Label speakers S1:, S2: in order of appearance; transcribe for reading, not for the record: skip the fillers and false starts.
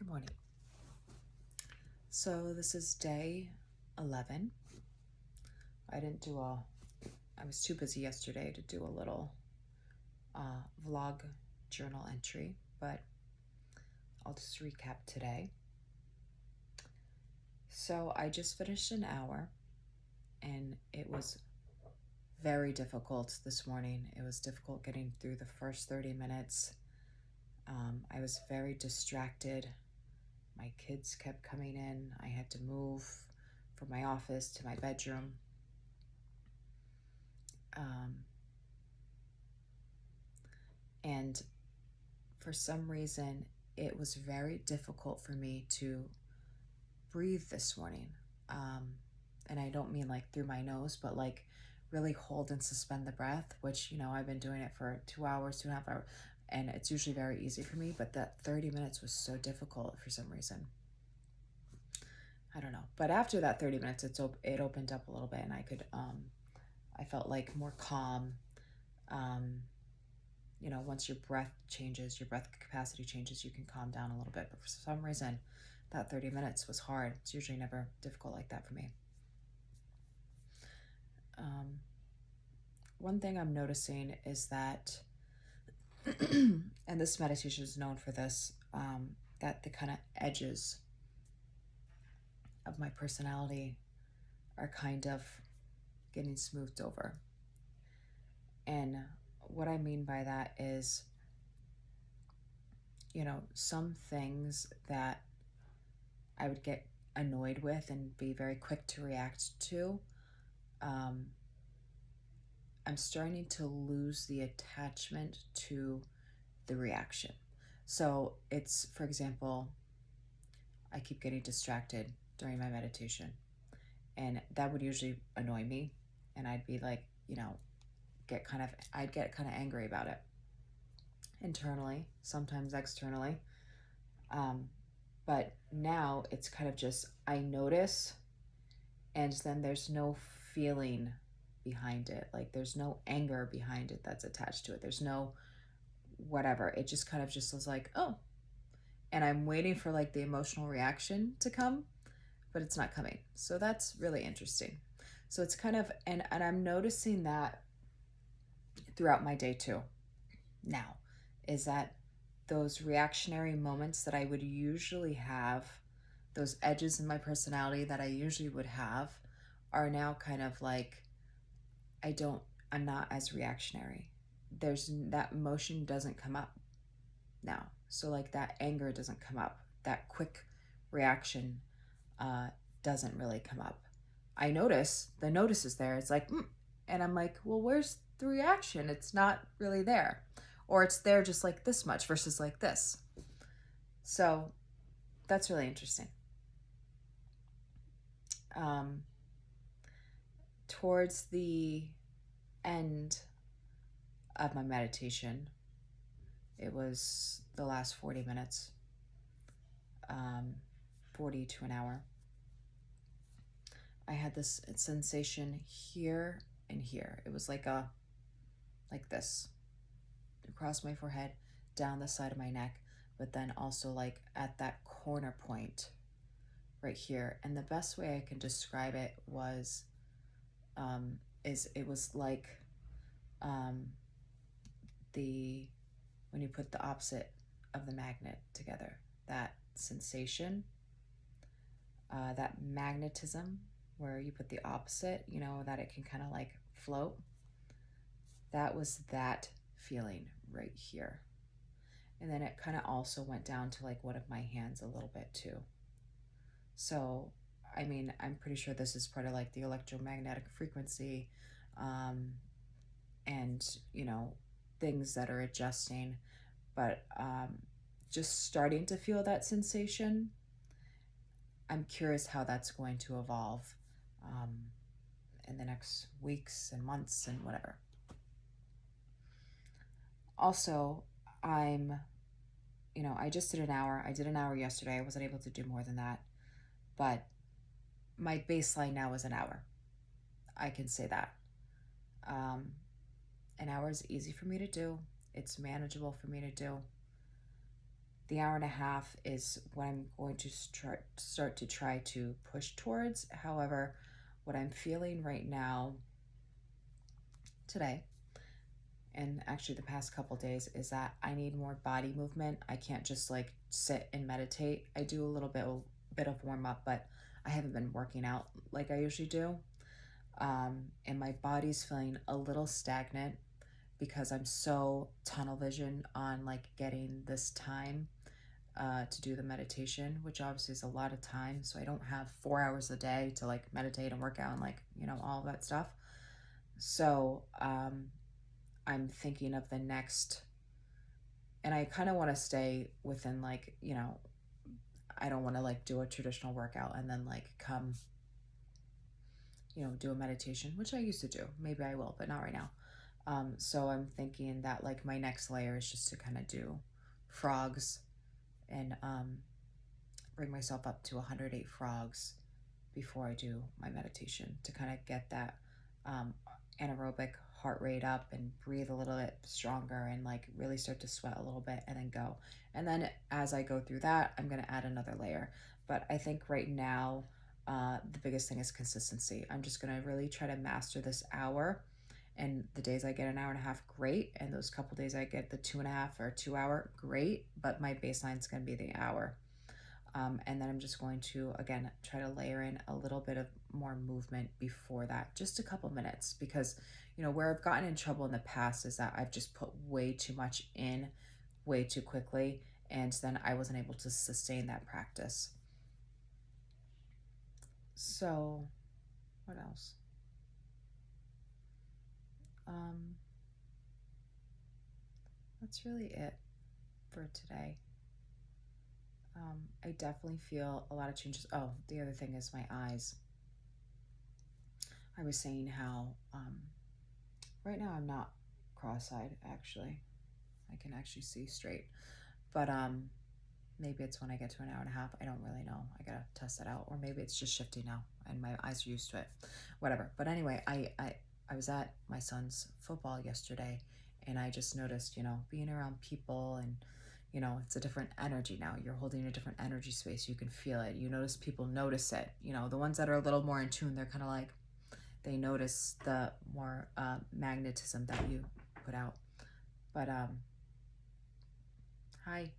S1: Good morning. So this is day 11. I was too busy yesterday to do a little vlog journal entry, but I'll just recap today. So I just finished an hour and it was very difficult this morning. It was difficult getting through the first 30 minutes. I was very distracted. My kids kept coming in. I had to move from my office to my bedroom. And for some reason, it was very difficult for me to breathe this morning. And I don't mean like through my nose, but like really hold and suspend the breath, which, I've been doing it for 2 hours, 2.5 hours, and it's usually very easy for me, but that 30 minutes was so difficult for some reason. I don't know. But after that 30 minutes, it opened up a little bit and I felt like more calm. Once your breath changes, your breath capacity changes, you can calm down a little bit. But for some reason, that 30 minutes was hard. It's usually never difficult like that for me. One thing I'm noticing is that, and this meditation is known for this, that the kind of edges of my personality are kind of getting smoothed over. And what I mean by that is, some things that I would get annoyed with and be very quick to react to, I'm starting to lose the attachment to the reaction. So it's, for example, I keep getting distracted during my meditation, and that would usually annoy me, and I'd be like, I'd get kind of angry about it internally, sometimes externally. But now it's kind of just, I notice, and then there's no feeling behind it. Like there's no anger behind it that's attached to it. There's no whatever. It just kind of just was like, oh, and I'm waiting for like the emotional reaction to come, but it's not coming. So that's really interesting. So it's kind of, and I'm noticing that throughout my day too now, is that those reactionary moments that I would usually have, those edges in my personality that I usually would have, are now kind of like, I'm not as reactionary. That emotion doesn't come up now. So like that anger doesn't come up. That quick reaction doesn't really come up. I notice, the notice is there. It's like, and I'm like, well, where's the reaction? It's not really there. Or it's there just like this much versus like this. So that's really interesting. Towards the end of my meditation, it was the last 40 minutes, 40 to an hour. I had this sensation here and here. It was like this, across my forehead, down the side of my neck, but then also like at that corner point right here. And the best way I can describe it was, it was like when you put the opposite of the magnet together, that sensation, that magnetism, where you put the opposite, that it can kind of like float. That was that feeling right here. And then it kind of also went down to like one of my hands a little bit too. So, I mean, I'm pretty sure this is part of like the electromagnetic frequency, and, things that are adjusting, but just starting to feel that sensation. I'm curious how that's going to evolve in the next weeks and months and whatever. Also, I just did an hour. I did an hour yesterday. I wasn't able to do more than that, but my baseline now is an hour. I can say that. An hour is easy for me to do. It's manageable for me to do. The hour and a half is what I'm going to start to try to push towards. However, what I'm feeling right now today, and actually the past couple days, is that I need more body movement. I can't just like sit and meditate. I do a little bit of warm up, but I haven't been working out like I usually do. And my body's feeling a little stagnant because I'm so tunnel vision on like getting this time to do the meditation, which obviously is a lot of time. So I don't have 4 hours a day to like meditate and work out and like, all of that stuff. So I'm thinking of the next, and I kind of want to stay within like, I don't want to like do a traditional workout and then like come, do a meditation, which I used to do. Maybe I will, but not right now. So I'm thinking that like my next layer is just to kind of do frogs and bring myself up to 108 frogs before I do my meditation to kind of get that um, anaerobic heart rate up and breathe a little bit stronger and like really start to sweat a little bit and then go. And then as I go through that, I'm going to add another layer. But I think right now, the biggest thing is consistency. I'm just going to really try to master this hour. And the days I get an hour and a half, great. And those couple days I get the 2.5 or 2 hour, great. But my baseline is going to be the hour. And then I'm just going to, again, try to layer in a little bit of more movement before that, just a couple minutes, because, where I've gotten in trouble in the past is that I've just put way too much in way too quickly, and then I wasn't able to sustain that practice. So, what else? That's really it for today. I definitely feel a lot of changes. Oh, the other thing is my eyes. I was saying how right now I'm not cross-eyed, actually. I can actually see straight. But maybe it's when I get to an hour and a half. I don't really know. I gotta test that out. Or maybe it's just shifting now and my eyes are used to it. Whatever. But anyway, I was at my son's football yesterday and I just noticed, being around people and it's a different energy now. You're holding a different energy space. You can feel it. You notice people notice it. The ones that are a little more in tune, they're kind of like, they notice the more magnetism that you put out. But hi.